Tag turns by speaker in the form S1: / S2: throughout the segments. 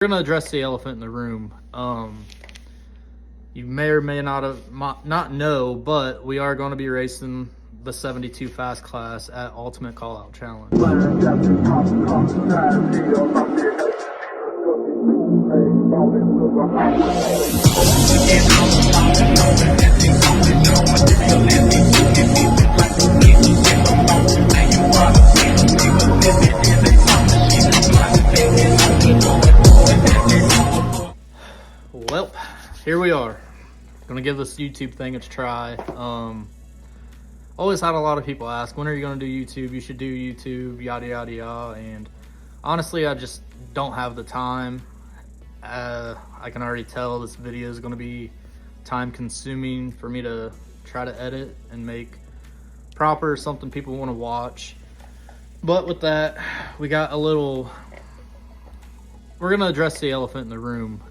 S1: We're gonna address the elephant in the room. You may or may not know, but we are going to be racing the 72 fast class at Ultimate Callout Challenge. Well, here we are. Gonna give this YouTube thing a try. Always had a lot of people ask, when are you gonna do YouTube? You should do YouTube, yada yada yada. And honestly, I just don't have the time. I can already tell this video is gonna be time consuming for me to try to edit and make proper something people want to watch. But with that, we got a little. We're gonna address the elephant in the room.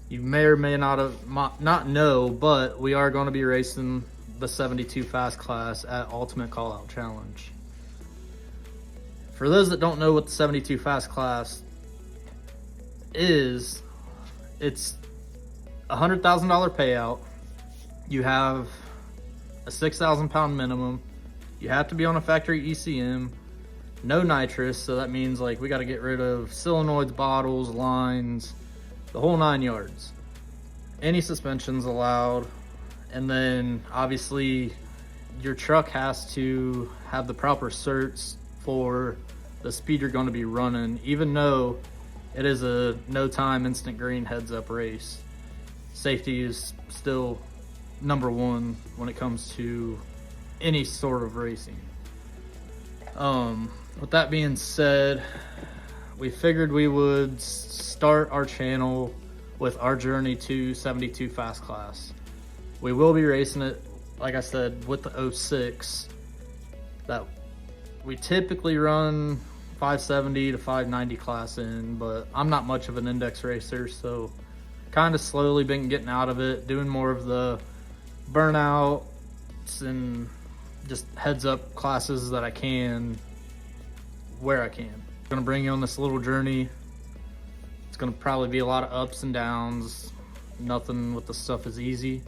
S1: You may or may not know, but we are going to be racing the 72 fast class at Ultimate Callout Challenge. For those that don't know what the 72 fast class is, it's a $100,000 payout. You have a 6,000 pound minimum. You have to be on a factory ECM. No nitrous, so that means like we got to get rid of solenoids, bottles, lines, the whole 9 yards. Any suspensions allowed, and then obviously your truck has to have the proper certs for the speed you're going to be running, even though it is a no time instant green heads up race. Safety is still number one when it comes to any sort of racing. With that being said, we figured we would start our channel with our journey to 72 fast class. We will be racing it, like I said, with the 06 that we typically run 570 to 590 class in, but I'm not much of an index racer, so kind of slowly been getting out of it, doing more of the burnouts and just heads up classes that I can where I can. I'm gonna bring you on this little journey. It's gonna probably be a lot of ups and downs. Nothing with the stuff is easy,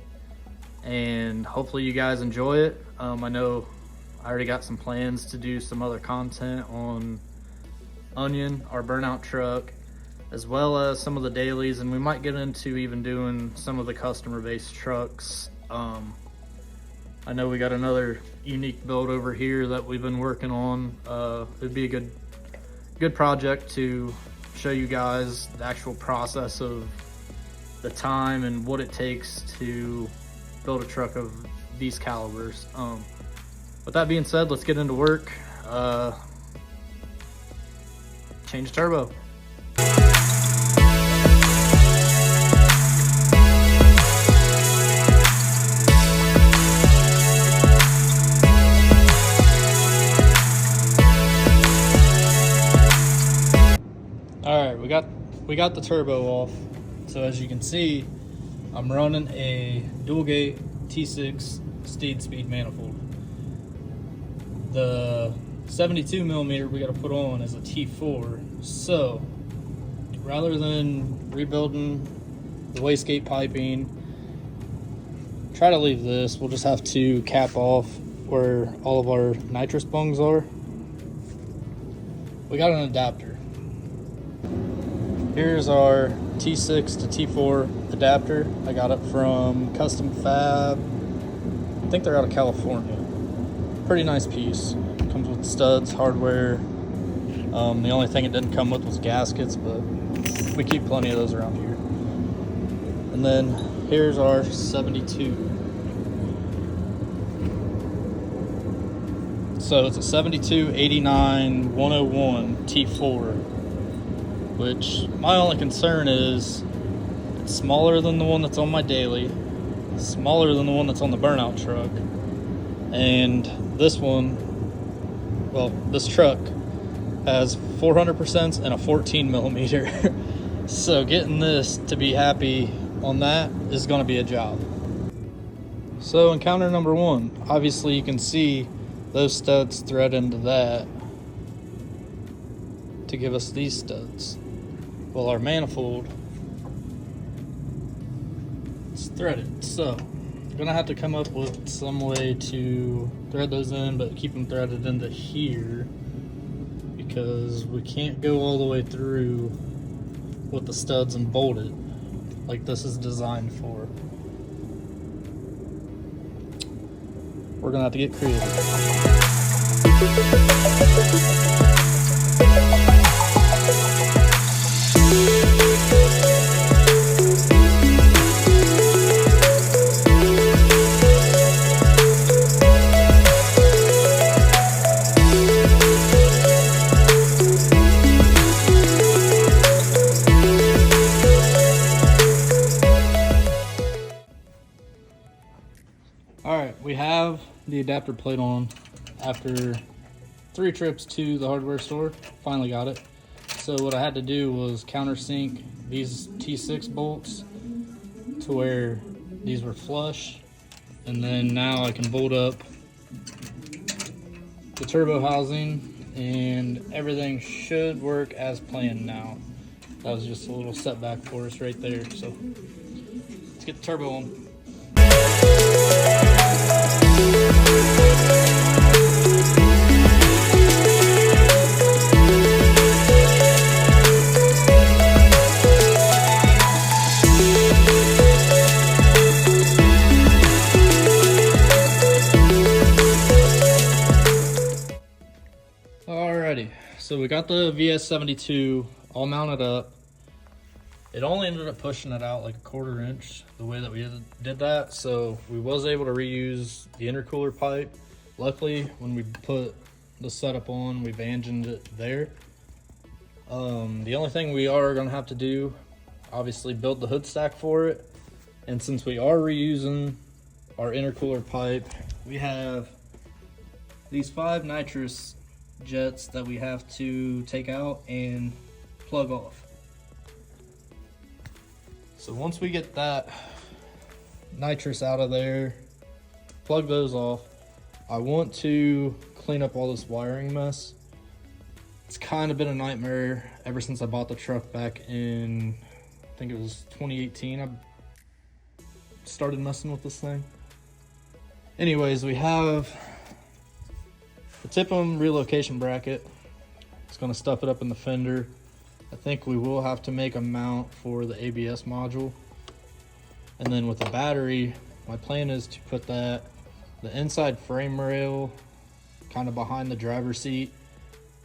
S1: and hopefully you guys enjoy it. I know I already got some plans to do some other content on Onion, our burnout truck, as well as some of the dailies, and we might get into even doing some of the customer based trucks. I know we got another unique build over here that we've been working on. It'd be a good project to show you guys the actual process of the time and what it takes to build a truck of these calibers. With that being said, let's get into work. Change the turbo. Alright, we got the turbo off. So as you can see, I'm running a dual gate T6 steed speed manifold. The 72 millimeter we got to put on is a T4. So rather than rebuilding the wastegate piping, try to leave this. We'll just have to cap off where all of our nitrous bungs are. We got an adapter. Here's our T6 to T4 adapter. I got it from Custom Fab. I think they're out of California. Pretty nice piece. Comes with studs, hardware. The only thing it didn't come with was gaskets, but we keep plenty of those around here. And then here's our 72. So it's a 72 89 101 T4. Which my only concern is it's smaller than the one that's on my daily, smaller than the one that's on the burnout truck, and this one, well, this truck has 400% and a 14 millimeter. So getting this to be happy on that is going to be a job. So encounter number one, obviously you can see those studs thread into that to give us these studs. Well, our manifold is threaded, so we're gonna have to come up with some way to thread those in, but keep them threaded into here, because we can't go all the way through with the studs and bolt it like this is designed for. We're gonna have to get creative. Alright, we have the adapter plate on after 3 trips to the hardware store. Finally got it. So what I had to do was countersink these T6 bolts to where these were flush, and then now I can bolt up the turbo housing and everything should work as planned now. That was just a little setback for us right there. So let's get the turbo on. Alrighty, so we got the VS72 all mounted up. It only ended up pushing it out like a 1/4 inch the way that we did that, so we was able to reuse the intercooler pipe. Luckily, when we put the setup on, we've engined it there. The only thing we are gonna have to do, obviously build the hood stack for it, and since we are reusing our intercooler pipe, we have these 5 nitrous jets that we have to take out and plug off. So once we get that nitrous out of there, plug those off, I want to clean up all this wiring mess. It's kind of been a nightmare ever since I bought the truck back in, I think it was 2018. I started messing with this thing. Anyways, we have the Tip'em relocation bracket. It's gonna stuff it up in the fender. I think we will have to make a mount for the ABS module. And then with the battery, my plan is to put the inside frame rail kind of behind the driver's seat,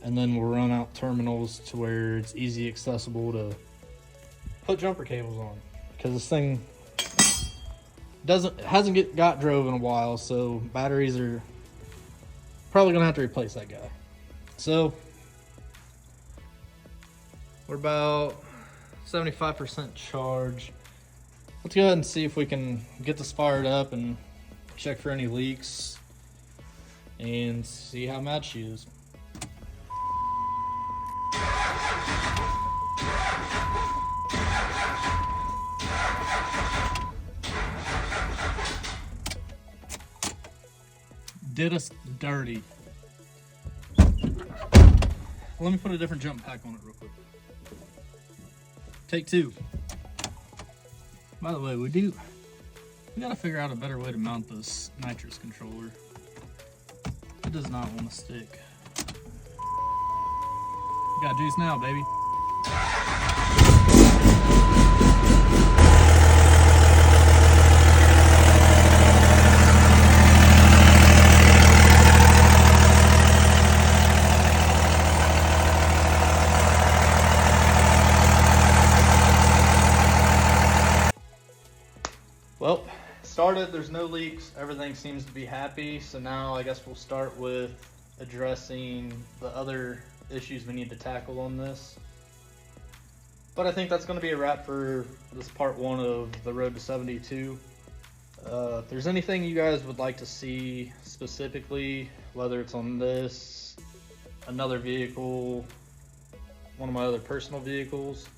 S1: and then we'll run out terminals to where it's easy accessible to put jumper cables on. Because this thing hasn't got drove in a while, so batteries are probably gonna have to replace that guy. So we're about 75% charged. Let's go ahead and see if we can get this fired up and check for any leaks and see how mad she is. Did us dirty. Let me put a different jump pack on it real quick. Take 2. By the way, we gotta figure out a better way to mount this nitrous controller. It does not want to stick. Got juice now, baby. Well, started, there's no leaks, everything seems to be happy, so now I guess we'll start with addressing the other issues we need to tackle on this. But I think that's going to be a wrap for this part 1 of the Road to 72. If there's anything you guys would like to see specifically, whether it's on this, another vehicle, one of my other personal vehicles,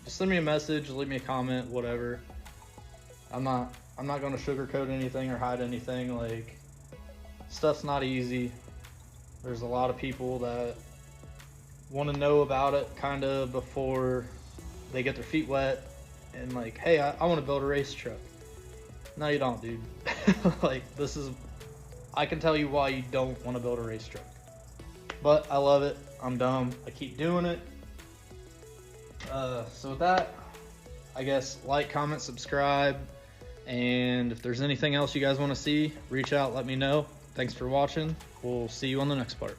S1: just send me a message, leave me a comment, whatever. I'm not going to sugarcoat anything or hide anything. Like, stuff's not easy. There's a lot of people that want to know about it kind of before they get their feet wet and like, hey, I want to build a race truck. No, you don't, dude. Like, I can tell you why you don't want to build a race truck. But I love it. I'm dumb. I keep doing it. So with that, I guess like, comment, subscribe. And if there's anything else you guys want to see, reach out, let me know. Thanks for watching. We'll see you on the next part.